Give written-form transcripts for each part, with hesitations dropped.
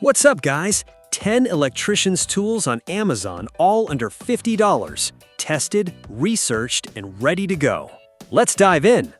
What's up, guys? 10 electrician's tools on Amazon, all under $50. Tested, researched, and ready to go. Let's dive in.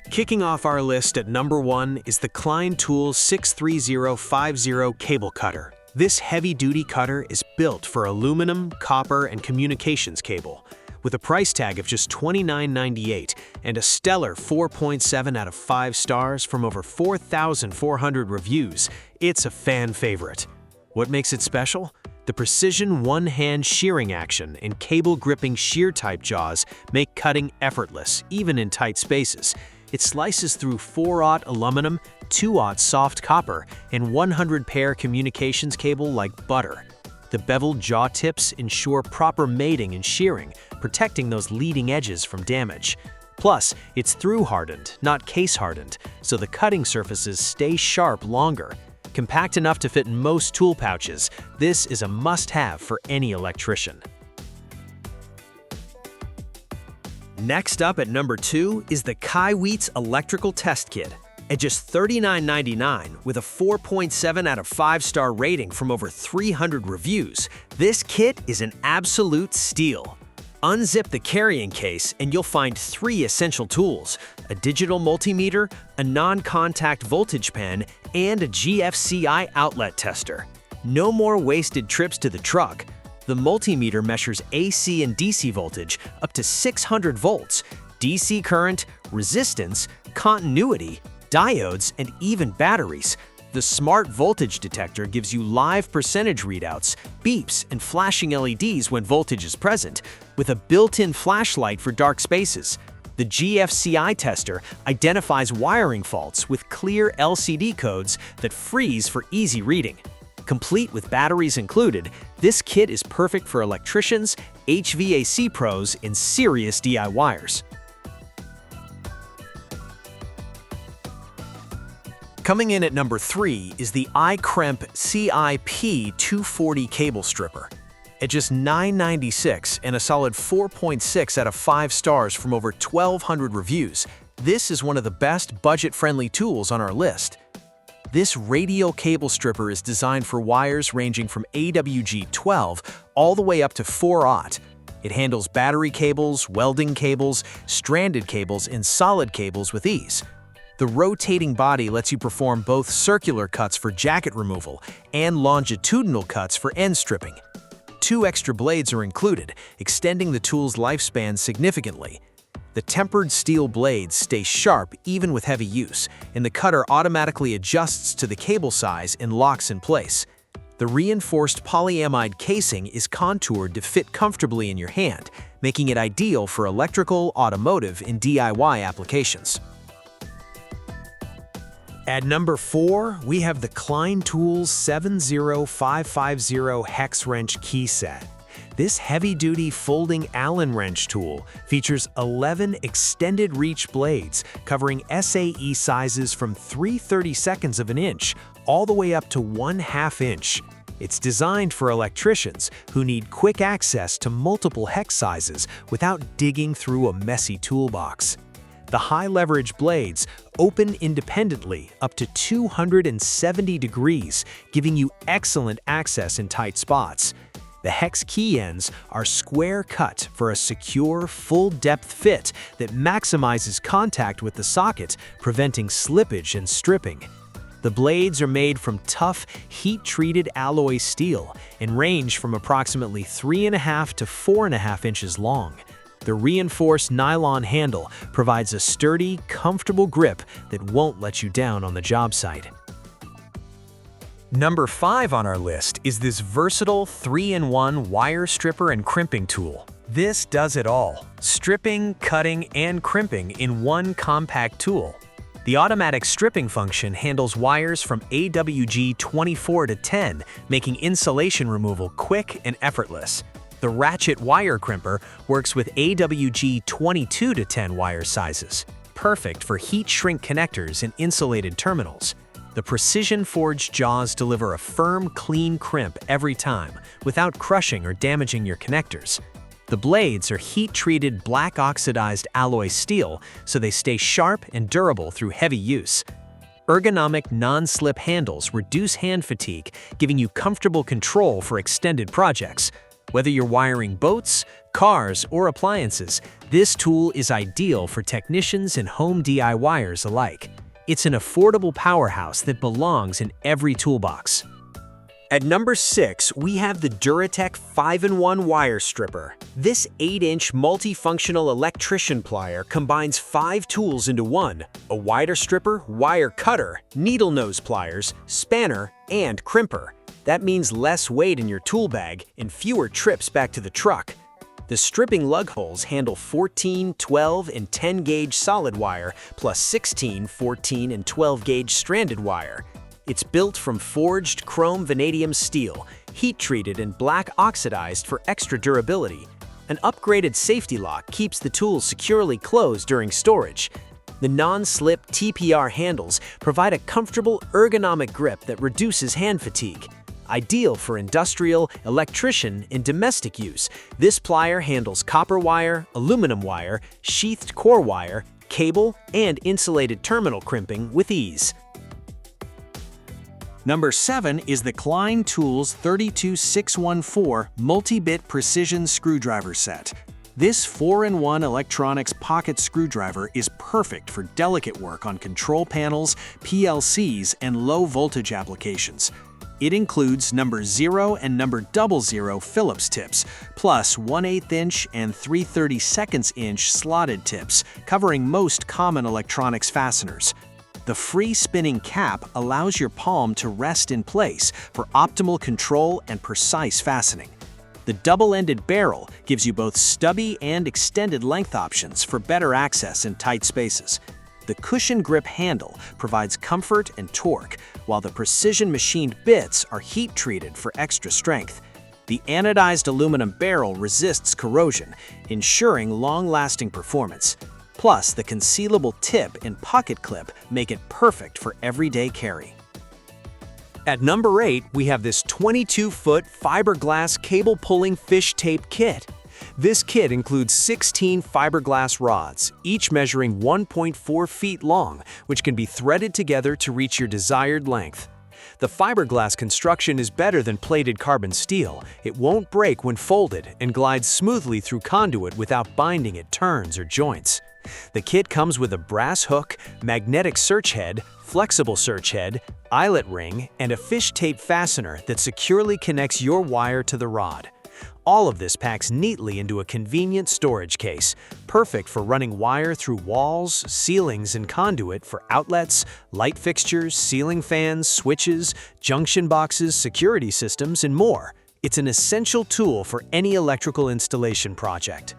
Kicking off our list at number 1 is the Klein Tools 63050 cable cutter. This heavy-duty cutter is built for aluminum, copper, and communications cable. With a price tag of just $29.98 and a stellar 4.7 out of 5 stars from over 4,400 reviews, it's a fan favorite. What makes it special? The precision one-hand shearing action and cable-gripping shear-type jaws make cutting effortless, even in tight spaces. It slices through 4/0 aluminum, 2/0 soft copper, and 100-pair communications cable like butter. The beveled jaw tips ensure proper mating and shearing, protecting those leading edges from damage. Plus, it's through-hardened, not case-hardened, so the cutting surfaces stay sharp longer. Compact enough to fit in most tool pouches, this is a must-have for any electrician. Next up at number 2 is the Kaiweets Electrical Test Kit. At just $39.99, with a 4.7 out of 5-star rating from over 300 reviews, this kit is an absolute steal. Unzip the carrying case and you'll find 3 essential tools: a digital multimeter, a non-contact voltage pen, and a GFCI outlet tester. No more wasted trips to the truck. The multimeter measures AC and DC voltage up to 600 volts, DC current, resistance, continuity, diodes, and even batteries. The smart voltage detector gives you live percentage readouts, beeps, and flashing LEDs when voltage is present, with a built-in flashlight for dark spaces. The GFCI tester identifies wiring faults with clear LCD codes that freeze for easy reading. Complete with batteries included, this kit is perfect for electricians, HVAC pros, and serious DIYers. Coming in at number 3 is the iCremp CIP240 cable stripper. At just $9.96 and a solid 4.6 out of 5 stars from over 1,200 reviews, this is one of the best budget-friendly tools on our list. This radial cable stripper is designed for wires ranging from AWG-12 all the way up to 4/0. It handles battery cables, welding cables, stranded cables, and solid cables with ease. The rotating body lets you perform both circular cuts for jacket removal and longitudinal cuts for end stripping. 2 extra blades are included, extending the tool's lifespan significantly. The tempered steel blades stay sharp even with heavy use, and the cutter automatically adjusts to the cable size and locks in place. The reinforced polyamide casing is contoured to fit comfortably in your hand, making it ideal for electrical, automotive, and DIY applications. At number 4, we have the Klein Tools 70550 hex wrench key set. This heavy-duty folding Allen wrench tool features 11 extended reach blades covering SAE sizes from 3/32 of an inch all the way up to 1/2 inch. It's designed for electricians who need quick access to multiple hex sizes without digging through a messy toolbox. The high-leverage blades open independently up to 270 degrees, giving you excellent access in tight spots. The hex key ends are square cut for a secure, full-depth fit that maximizes contact with the socket, preventing slippage and stripping. The blades are made from tough, heat-treated alloy steel and range from approximately 3.5 to 4.5 inches long. The reinforced nylon handle provides a sturdy, comfortable grip that won't let you down on the job site. Number 5 on our list is this versatile 3-in-1 wire stripper and crimping tool. This does it all: stripping, cutting, and crimping in one compact tool. The automatic stripping function handles wires from AWG-24 to 10, making insulation removal quick and effortless. The ratchet wire crimper works with AWG-22 to 10 wire sizes, perfect for heat shrink connectors and insulated terminals. The precision-forged jaws deliver a firm, clean crimp every time, without crushing or damaging your connectors. The blades are heat-treated black oxidized alloy steel, so they stay sharp and durable through heavy use. Ergonomic non-slip handles reduce hand fatigue, giving you comfortable control for extended projects. Whether you're wiring boats, cars, or appliances, this tool is ideal for technicians and home DIYers alike. It's an affordable powerhouse that belongs in every toolbox. At number 6, we have the Duratec 5-in-1 Wire Stripper. This 8-inch multifunctional electrician plier combines 5 tools into one: a wire stripper, wire cutter, needle nose pliers, spanner, and crimper. That means less weight in your tool bag and fewer trips back to the truck. The stripping lug holes handle 14, 12, and 10-gauge solid wire, plus 16, 14, and 12-gauge stranded wire. It's built from forged chrome vanadium steel, heat-treated and black oxidized for extra durability. An upgraded safety lock keeps the tool securely closed during storage. The non-slip TPR handles provide a comfortable, ergonomic grip that reduces hand fatigue. Ideal for industrial, electrician, and domestic use, this plier handles copper wire, aluminum wire, sheathed core wire, cable, and insulated terminal crimping with ease. Number 7 is the Klein Tools 32614 Multi-Bit Precision Screwdriver Set. This 4-in-1 electronics pocket screwdriver is perfect for delicate work on control panels, PLCs, and low-voltage applications. It includes number 0 and number 00 Phillips tips, plus 1/8-inch and 3/32 slotted tips, covering most common electronics fasteners. The free spinning cap allows your palm to rest in place for optimal control and precise fastening. The double-ended barrel gives you both stubby and extended length options for better access in tight spaces. The cushion grip handle provides comfort and torque, while the precision machined bits are heat-treated for extra strength. The anodized aluminum barrel resists corrosion, ensuring long-lasting performance. Plus, the concealable tip and pocket clip make it perfect for everyday carry. At number 8, we have this 22-foot fiberglass cable-pulling fish tape kit. This kit includes 16 fiberglass rods, each measuring 1.4 feet long, which can be threaded together to reach your desired length. The fiberglass construction is better than plated carbon steel. It won't break when folded and glides smoothly through conduit without binding at turns or joints. The kit comes with a brass hook, magnetic search head, flexible search head, eyelet ring, and a fish tape fastener that securely connects your wire to the rod. All of this packs neatly into a convenient storage case, perfect for running wire through walls, ceilings, and conduit for outlets, light fixtures, ceiling fans, switches, junction boxes, security systems, and more. It's an essential tool for any electrical installation project.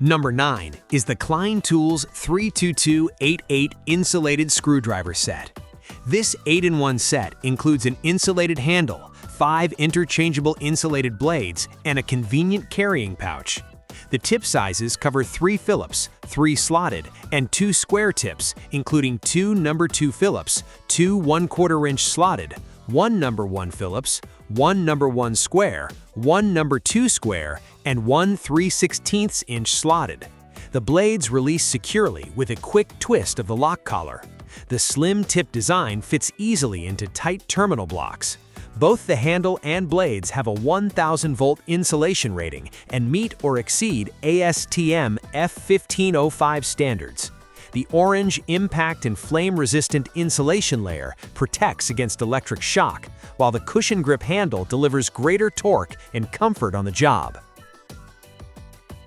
Number 9 is the Klein Tools 32288 Insulated Screwdriver Set. This 8-in-1 set includes an insulated handle, 5 interchangeable insulated blades, and a convenient carrying pouch. The tip sizes cover 3 Phillips, 3 slotted, and 2 square tips, including 2 number 2 Phillips, 2 1/4-inch slotted, 1 number 1 Phillips, 1 number 1 square, 1 number 2 square, and 1 3/16-inch slotted. The blades release securely with a quick twist of the lock collar. The slim tip design fits easily into tight terminal blocks. Both the handle and blades have a 1,000-volt insulation rating and meet or exceed ASTM F1505 standards. The orange impact and flame-resistant insulation layer protects against electric shock, while the cushion grip handle delivers greater torque and comfort on the job.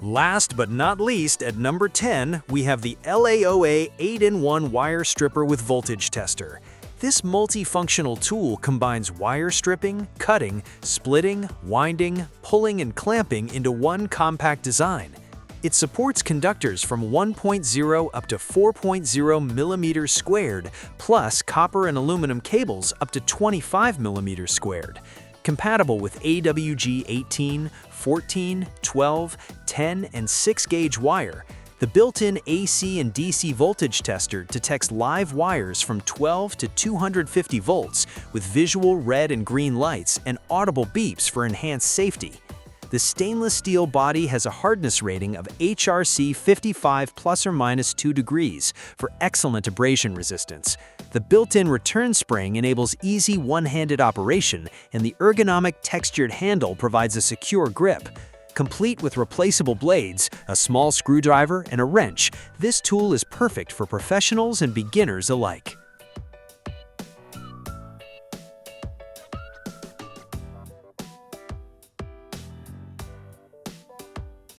Last but not least, at number 10, we have the LAOA 8-in-1 Wire Stripper with Voltage Tester. This multifunctional tool combines wire stripping, cutting, splitting, winding, pulling, and clamping into one compact design. It supports conductors from 1.0 up to 4.0 millimeters squared, plus copper and aluminum cables up to 25 millimeters squared. Compatible with AWG 18, 14, 12, 10, and 6-gauge wire, the built-in AC and DC voltage tester detects live wires from 12 to 250 volts with visual red and green lights and audible beeps for enhanced safety. The stainless steel body has a hardness rating of HRC 55 ± 2 degrees for excellent abrasion resistance. The built-in return spring enables easy one-handed operation, and the ergonomic textured handle provides a secure grip. Complete with replaceable blades, a small screwdriver, and a wrench, this tool is perfect for professionals and beginners alike.